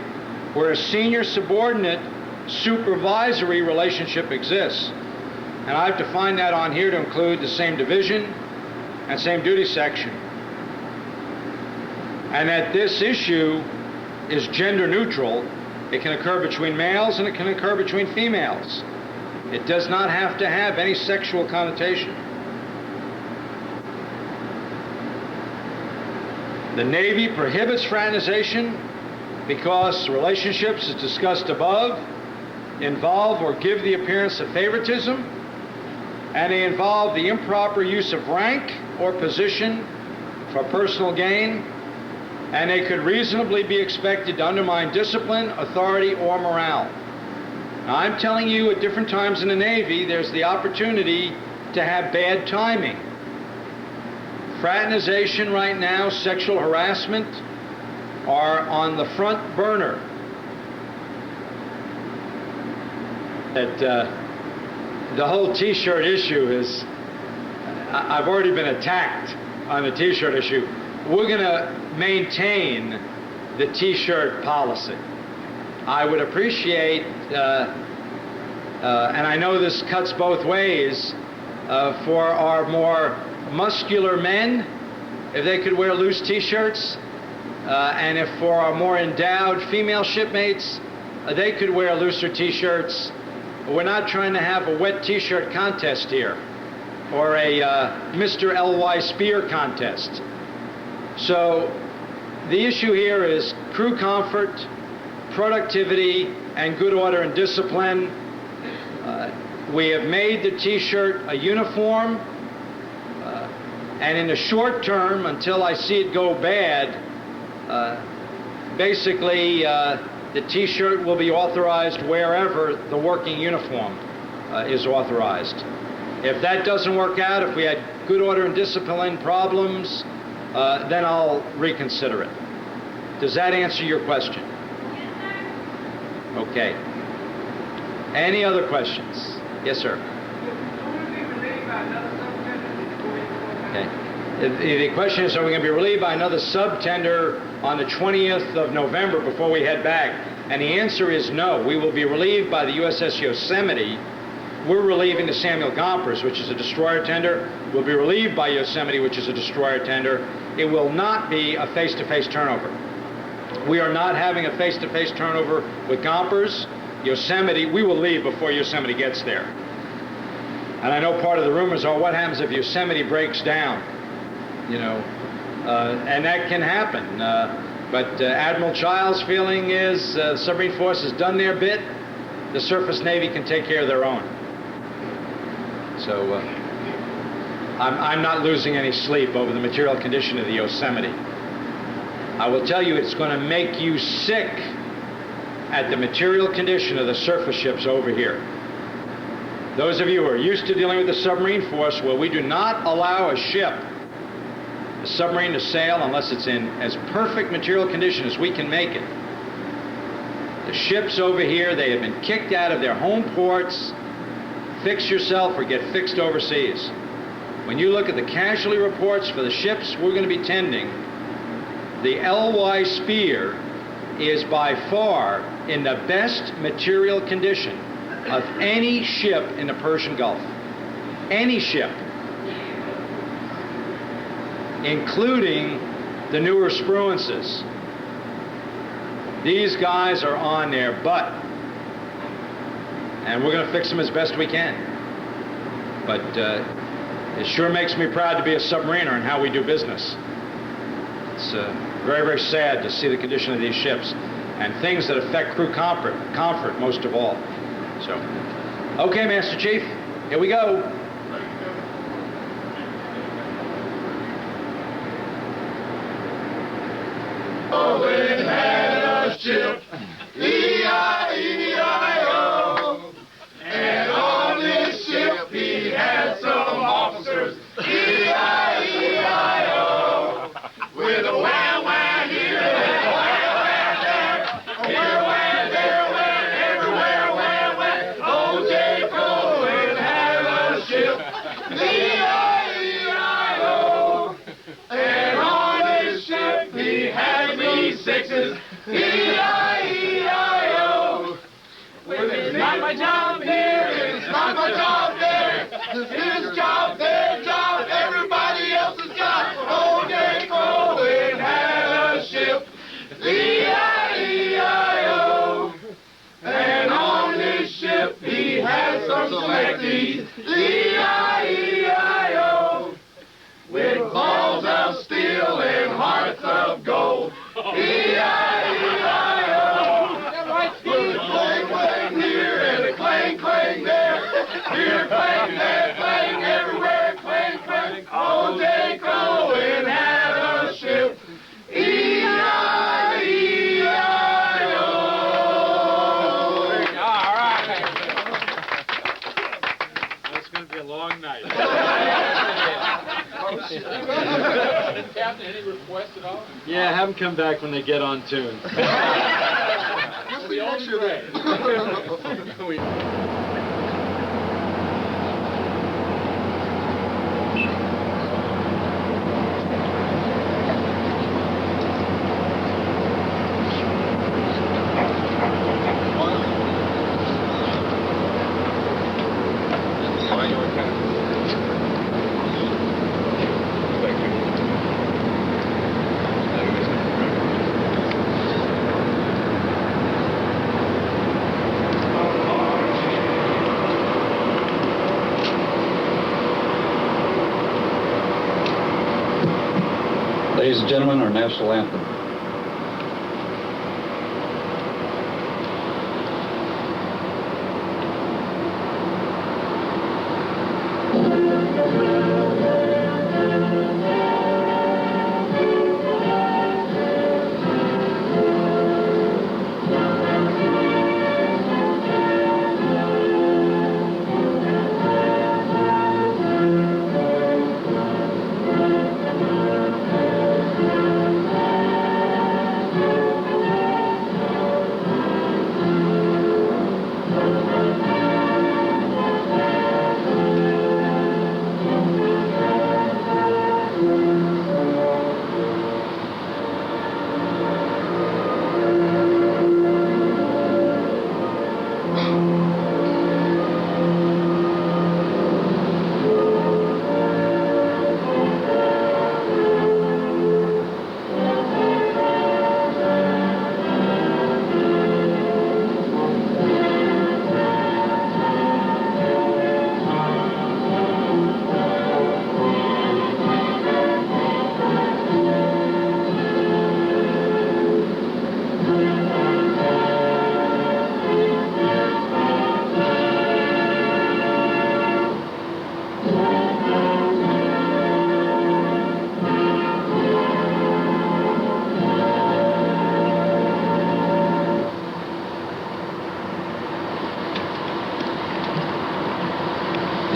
where a senior-subordinate supervisory relationship exists. And I've defined that on here to include the same division and same duty section. And that this issue is gender neutral. It can occur between males and it can occur between females. It does not have to have any sexual connotation. The Navy prohibits fraternization because relationships, as discussed above, involve or give the appearance of favoritism, and they involve the improper use of rank or position for personal gain, and they could reasonably be expected to undermine discipline, authority, or morale. Now, I'm telling you, at different times in the Navy, there's the opportunity to have bad timing. Fraternization right now, sexual harassment, are on the front burner. That the whole T-shirt issue is, I've already been attacked on the T-shirt issue. We're going to maintain the T-shirt policy. I would appreciate, and I know this cuts both ways, for our more muscular men, if they could wear loose T-shirts, and if for our more endowed female shipmates, they could wear looser T-shirts. We're not trying to have a wet T-shirt contest here, or a Mr. LY SPEAR contest. So the issue here is crew comfort, productivity, and good order and discipline. We have made the T-shirt a uniform, and in the short term, until I see it go bad, basically the T-shirt will be authorized wherever the working uniform is authorized. If that doesn't work out, if we had good order and discipline problems, then I'll reconsider it. Does that answer your question? Okay. Any other questions? Yes, sir. Okay. The question is, are we going to be relieved by another subtender on the 20th of November before we head back? And the answer is no. We will be relieved by the USS Yosemite we're relieving the Samuel Gompers, which is a destroyer tender, will be relieved by Yosemite, which is a destroyer tender. It will not be a face-to-face turnover. We are not having a face-to-face turnover with Gompers. Yosemite, we will leave before Yosemite gets there. And I know part of the rumors are what happens if Yosemite breaks down, you know, and that can happen. But Admiral Child's feeling is the submarine force has done their bit. The surface Navy can take care of their own. So I'm not losing any sleep over the material condition of the Yosemite. I will tell you, it's going to make you sick at the material condition of the surface ships over here. Those of you who are used to dealing with the submarine force, well, we do not allow a ship, a submarine, to sail unless it's in as perfect material condition as we can make it. The ships over here, they have been kicked out of their home ports. Fix yourself or get fixed overseas. When you look at the casualty reports for the ships we're going to be tending, the LY Spear is by far in the best material condition of any ship in the Persian Gulf. Any ship. Including the newer Spruances. These guys are on their butt. And we're going to fix them as best we can. But it sure makes me proud to be a submariner in how we do business. It's very, very sad to see the condition of these ships and things that affect crew comfort most of all. So, okay, Master Chief, here we go. Cohen had a ship, E-I-E-I-O, and on this ship he had some officers, E-I-E-I-O, with a wham-wham here and a wham-wham there, here wham, there wham, everywhere wham-wham. O.J. Cohen had a ship, E-I-E-I-O, and on this ship he had me sixes, E-I-E-I-O. With it's not my job here, it's not my job there, his job, their job, everybody else's job. O.J. Cohen had a ship, E-I-E-I-O, and on this ship he had some selectees, E-I-E-I-O, with balls of steel and hearts of gold, E-I-E-I-O, with a clang clang here and a clang clang there, here clang, there clang, everywhere clang clang. O.J. Cohen had a ship, E-I-E-I-O. All right. It's going to be a long night. Captain, any requests at all? Yeah, have them come back when they get on tune. The only way. Ladies and gentlemen, our national anthem.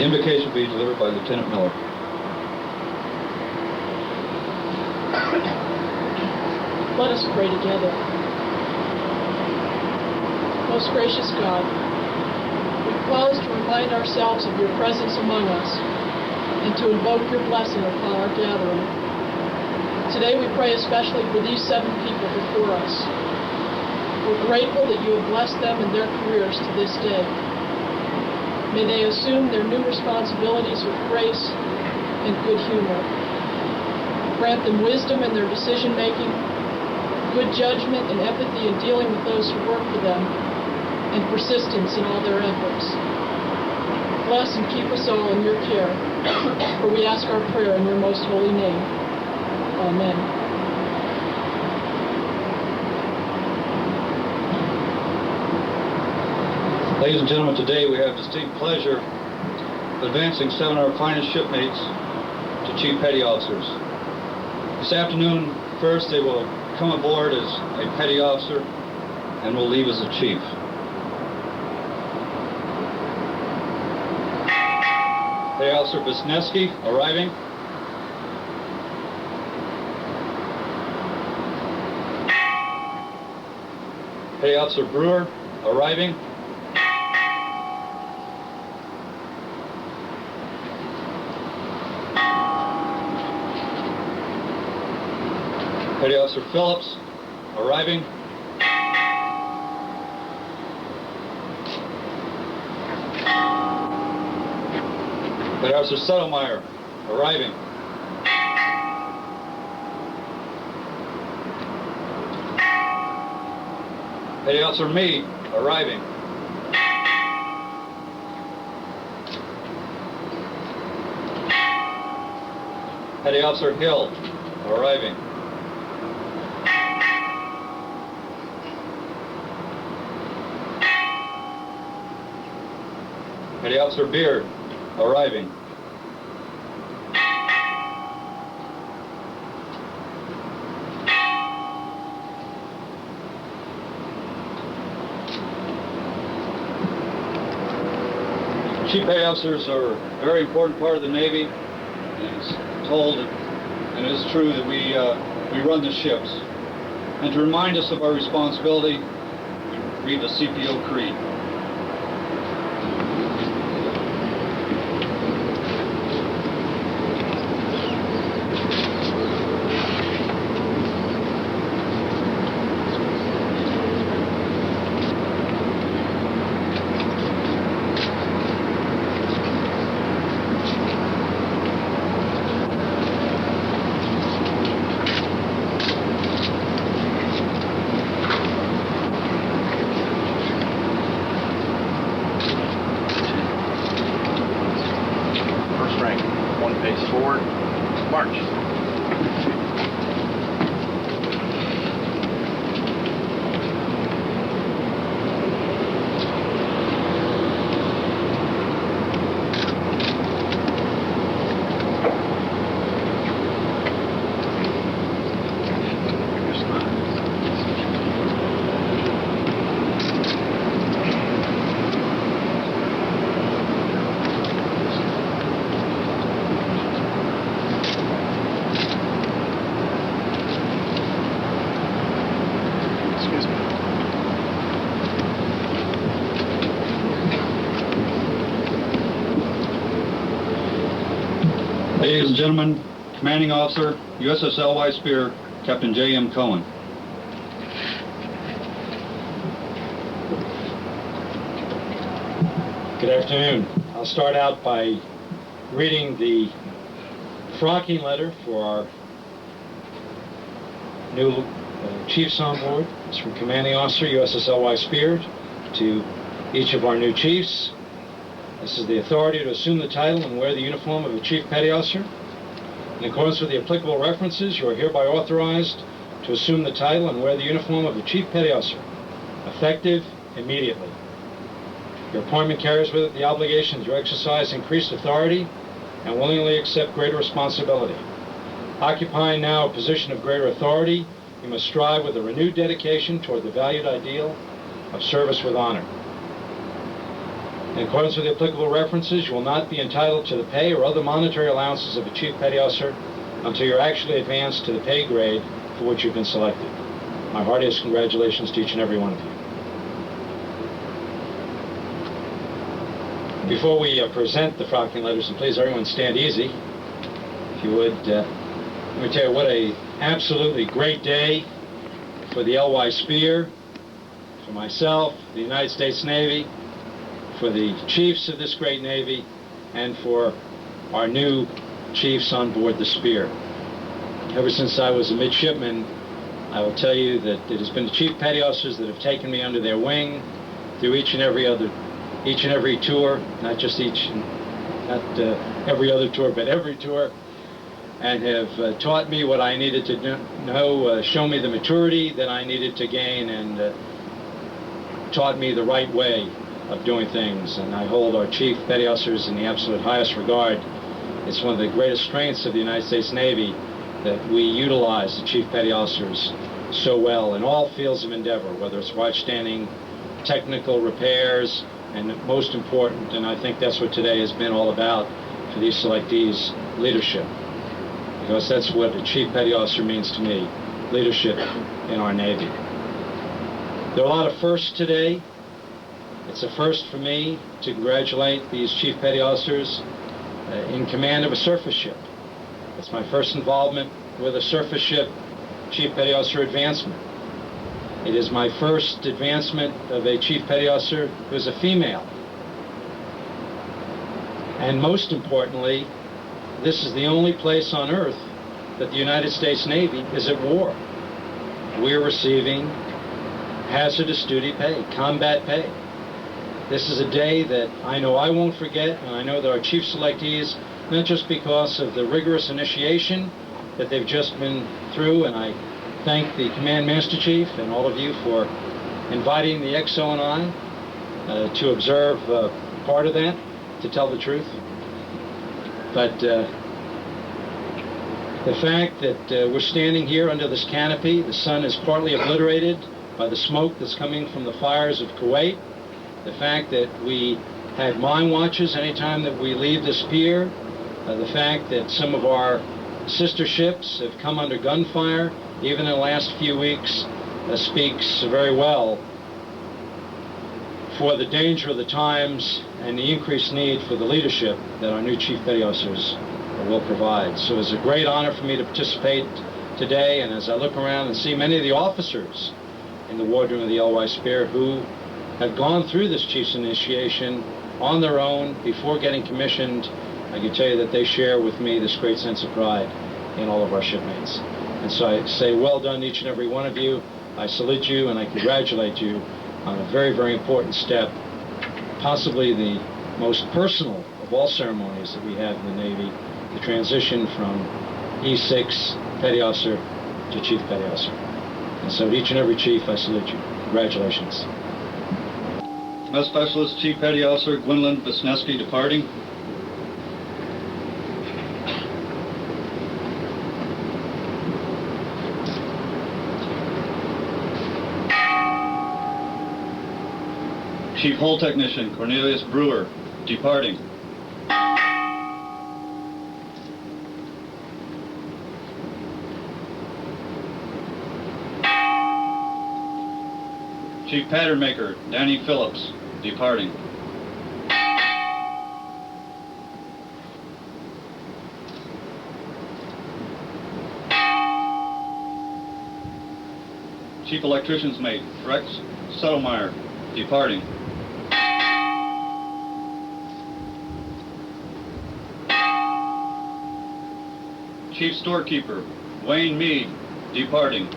invocation will be delivered by Lieutenant Miller. Let us pray together. Most gracious God, we pause to remind ourselves of your presence among us and to invoke your blessing upon our gathering. Today we pray especially for these 7 people before us. We're grateful that you have blessed them in their careers to this day. May they assume their new responsibilities with grace and good humor. Grant them wisdom in their decision-making, good judgment and empathy in dealing with those who work for them, and persistence in all their efforts. Bless and keep us all in your care, for we ask our prayer in your most holy name. Amen. Ladies and gentlemen, today we have the distinct pleasure of advancing 7 of our finest shipmates to Chief Petty Officers. This afternoon, first they will come aboard as a Petty Officer and will leave as a Chief. Petty Officer Wisniewski arriving. Petty Officer Brewer arriving. Petty Officer Phillips arriving. Petty Officer Settlemeyer arriving. Petty Officer Meade arriving. Petty Officer Hill arriving. Petty Officer Beard arriving. Chief Petty Officers are a very important part of the Navy, and it's told, and it is true, that we run the ships. And to remind us of our responsibility, we read the CPO Creed. Ladies and gentlemen, Commanding Officer, USS LY SPEAR, Captain J.M. Cohen. Good afternoon. I'll start out by reading the frocking letter for our new chiefs on board. It's from Commanding Officer, USS LY SPEAR, to each of our new chiefs. This is the authority to assume the title and wear the uniform of a Chief Petty Officer. In accordance with the applicable references, you are hereby authorized to assume the title and wear the uniform of a Chief Petty Officer, effective immediately. Your appointment carries with it the obligation to exercise increased authority and willingly accept greater responsibility. Occupying now a position of greater authority, you must strive with a renewed dedication toward the valued ideal of service with honor. In accordance with the applicable references, you will not be entitled to the pay or other monetary allowances of a Chief Petty Officer until you're actually advanced to the pay grade for which you've been selected. My heartiest congratulations to each and every one of you. Before we present the Frocking letters, and please everyone stand easy, if you would, let me tell you what a absolutely great day for the LY Spear, for myself, the United States Navy, for the chiefs of this great Navy, and for our new chiefs on board the Spear. Ever since I was a midshipman, I will tell you that it has been the Chief Petty Officers that have taken me under their wing through each and every tour, not every other tour, but every tour, and have taught me what I needed to know, shown me the maturity that I needed to gain, and taught me the right way of doing things. And I hold our Chief Petty Officers in the absolute highest regard. It's one of the greatest strengths of the United States Navy that we utilize the Chief Petty Officers so well in all fields of endeavor, whether it's watchstanding, technical repairs, and most important, and I think that's what today has been all about for these selectees, leadership. Because that's what a Chief Petty Officer means to me, leadership in our Navy. There are a lot of firsts today. It's a first for me to congratulate these Chief Petty Officers in command of a surface ship. It's my first involvement with a surface ship Chief Petty Officer advancement. It is my first advancement of a Chief Petty Officer who is a female. And most importantly, this is the only place on earth that the United States Navy is at war. We're receiving hazardous duty pay, combat pay. This is a day that I know I won't forget, and I know that our chief selectees, not just because of the rigorous initiation that they've just been through, and I thank the Command Master Chief and all of you for inviting the XO and I to observe part of that, to tell the truth. But the fact that we're standing here under this canopy, the sun is partly obliterated by the smoke that's coming from the fires of Kuwait. The fact that we had mine watches anytime that we leave this pier, the fact that some of our sister ships have come under gunfire, even in the last few weeks, speaks very well for the danger of the times and the increased need for the leadership that our new Chief Petty Officers will provide. So it's a great honor for me to participate today, and as I look around and see many of the officers in the wardroom of the LY Spear who have gone through this Chief's initiation on their own before getting commissioned, I can tell you that they share with me this great sense of pride in all of our shipmates. And so I say well done each and every one of you. I salute you and I congratulate you on a very, very important step, possibly the most personal of all ceremonies that we have in the Navy, the transition from E6 Petty Officer to Chief Petty Officer. And so to each and every chief, I salute you. Congratulations. Mess Specialist Chief Petty Officer Gwendolyn Wisniewski departing. Chief Hull Technician Cornelius Brewer departing. Chief Pattern Maker Danny Phillips departing. Chief Electrician's Mate Rex Settlemeyer departing. Chief Storekeeper Wayne Meade departing.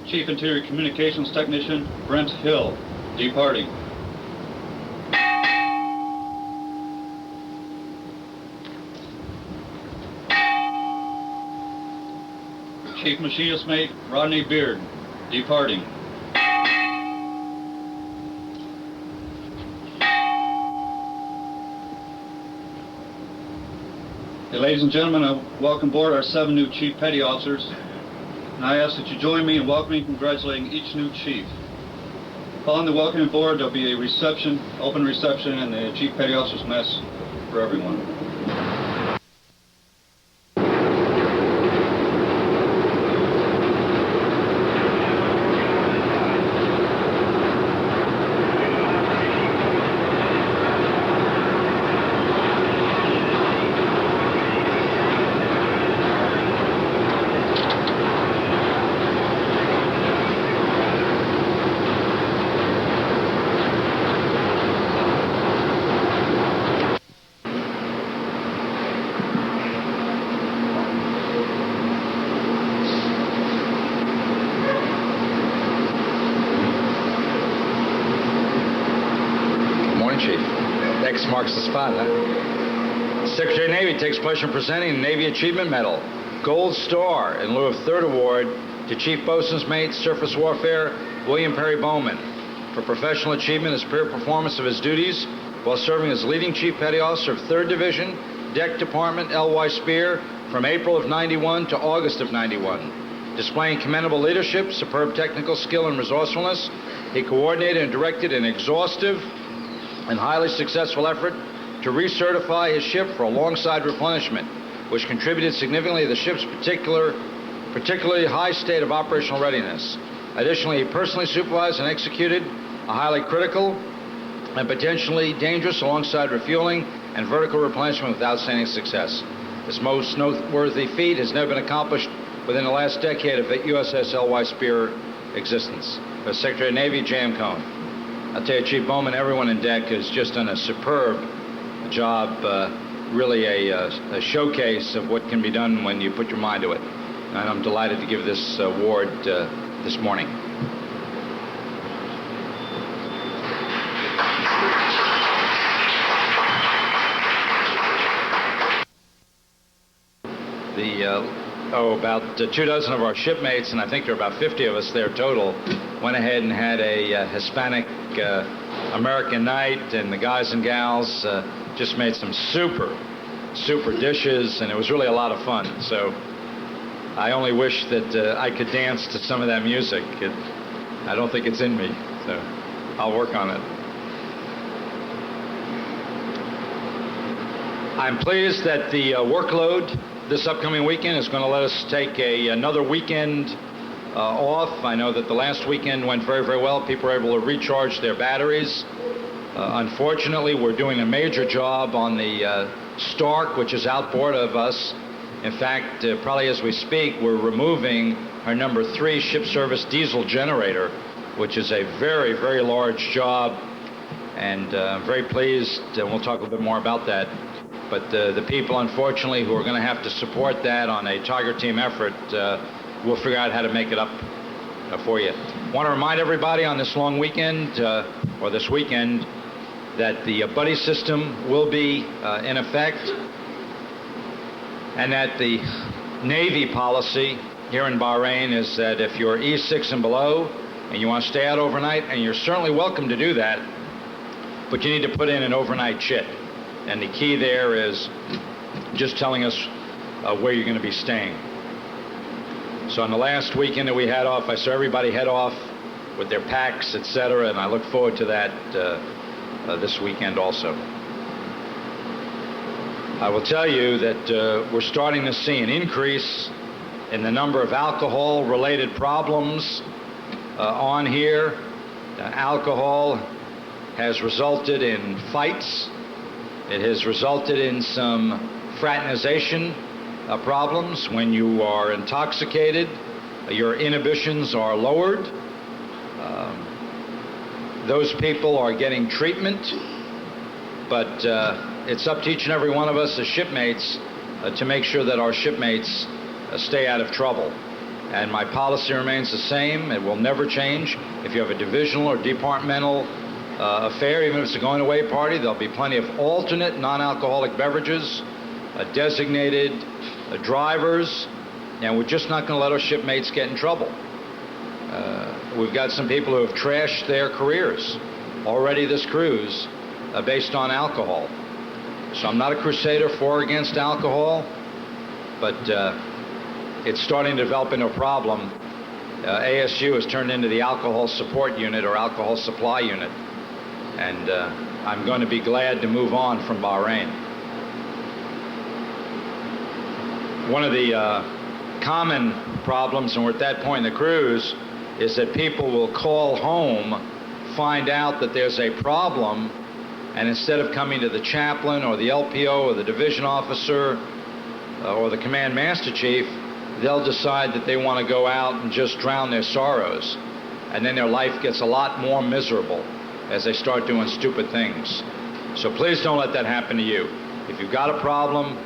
Chief Interior Communications Technician Brent Hill departing. Chief Machinist Mate Rodney Beard departing. Ladies and gentlemen, I welcome aboard our 7 new Chief Petty Officers, and I ask that you join me in welcoming and congratulating each new Chief. Following the welcoming aboard, there'll be a reception, open reception, and the Chief Petty Officers mess for everyone. Marks the spot, huh? Secretary of Navy takes pleasure in presenting the Navy Achievement Medal, Gold Star, in lieu of third award to Chief Boatswain's Mate, Surface Warfare, William Perry Bowman, for professional achievement and superior performance of his duties while serving as leading Chief Petty Officer of 3rd Division, Deck Department, LY Spear, from April of '91 to August of '91. Displaying commendable leadership, superb technical skill, and resourcefulness, he coordinated and directed an exhaustive and highly successful effort to recertify his ship for alongside replenishment, which contributed significantly to the ship's particularly high state of operational readiness. Additionally, he personally supervised and executed a highly critical and potentially dangerous alongside refueling and vertical replenishment with outstanding success. This most noteworthy feat has never been accomplished within the last decade of the USS LY SPEAR existence. The Secretary of Navy, J.M. Cohen. I'll tell you, Chief Bowman, everyone in deck has just done a superb job, really a showcase of what can be done when you put your mind to it. And I'm delighted to give this award this morning. About 2 dozen of our shipmates, and I think there are about 50 of us there total, went ahead and had a Hispanic American night, and the guys and gals just made some super dishes, and it was really a lot of fun. So I only wish that I could dance to some of that music. I don't think it's in me, so I'll work on it. I'm pleased that the workload this upcoming weekend is going to let us take another weekend off. I know that the last weekend went very, very well. People were able to recharge their batteries. Unfortunately, we're doing a major job on the Stark, which is outboard of us. In fact, probably as we speak, we're removing our number 3 ship service diesel generator, which is a very, very large job. And I'm very pleased, and we'll talk a little bit more about that. But the people, unfortunately, who are going to have to support that on a Tiger Team effort, we'll figure out how to make it up for you. I want to remind everybody on this long weekend, or this weekend, that the buddy system will be in effect, and that the Navy policy here in Bahrain is that if you're E6 and below, and you want to stay out overnight, and you're certainly welcome to do that, but you need to put in an overnight chit. And the key there is just telling us where you're going to be staying. So on the last weekend that we had off, I saw everybody head off with their packs, etc., and I look forward to that this weekend also. I will tell you that we're starting to see an increase in the number of alcohol-related problems on here. Alcohol has resulted in fights. It has resulted in some fraternization problems. When you are intoxicated, your inhibitions are lowered. Those people are getting treatment, but it's up to each and every one of us as shipmates to make sure that our shipmates stay out of trouble. And my policy remains the same. It will never change. If you have a divisional or departmental affair, even if it's a going away party, there'll be plenty of alternate non-alcoholic beverages, designated drivers, and we're just not going to let our shipmates get in trouble. We've got some people who have trashed their careers already this cruise based on alcohol. So I'm not a crusader for or against alcohol, but it's starting to develop into a problem. ASU has turned into the alcohol support unit or alcohol supply unit, and I'm going to be glad to move on from Bahrain. One of the common problems, and we're at that point in the cruise, is that people will call home, find out that there's a problem, and instead of coming to the chaplain or the LPO or the division officer or the command master chief, they'll decide that they want to go out and just drown their sorrows. And then their life gets a lot more miserable as they start doing stupid things. So please don't let that happen to you. If you've got a problem,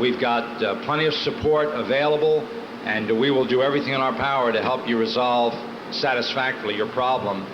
we've got plenty of support available, and we will do everything in our power to help you resolve satisfactorily your problem.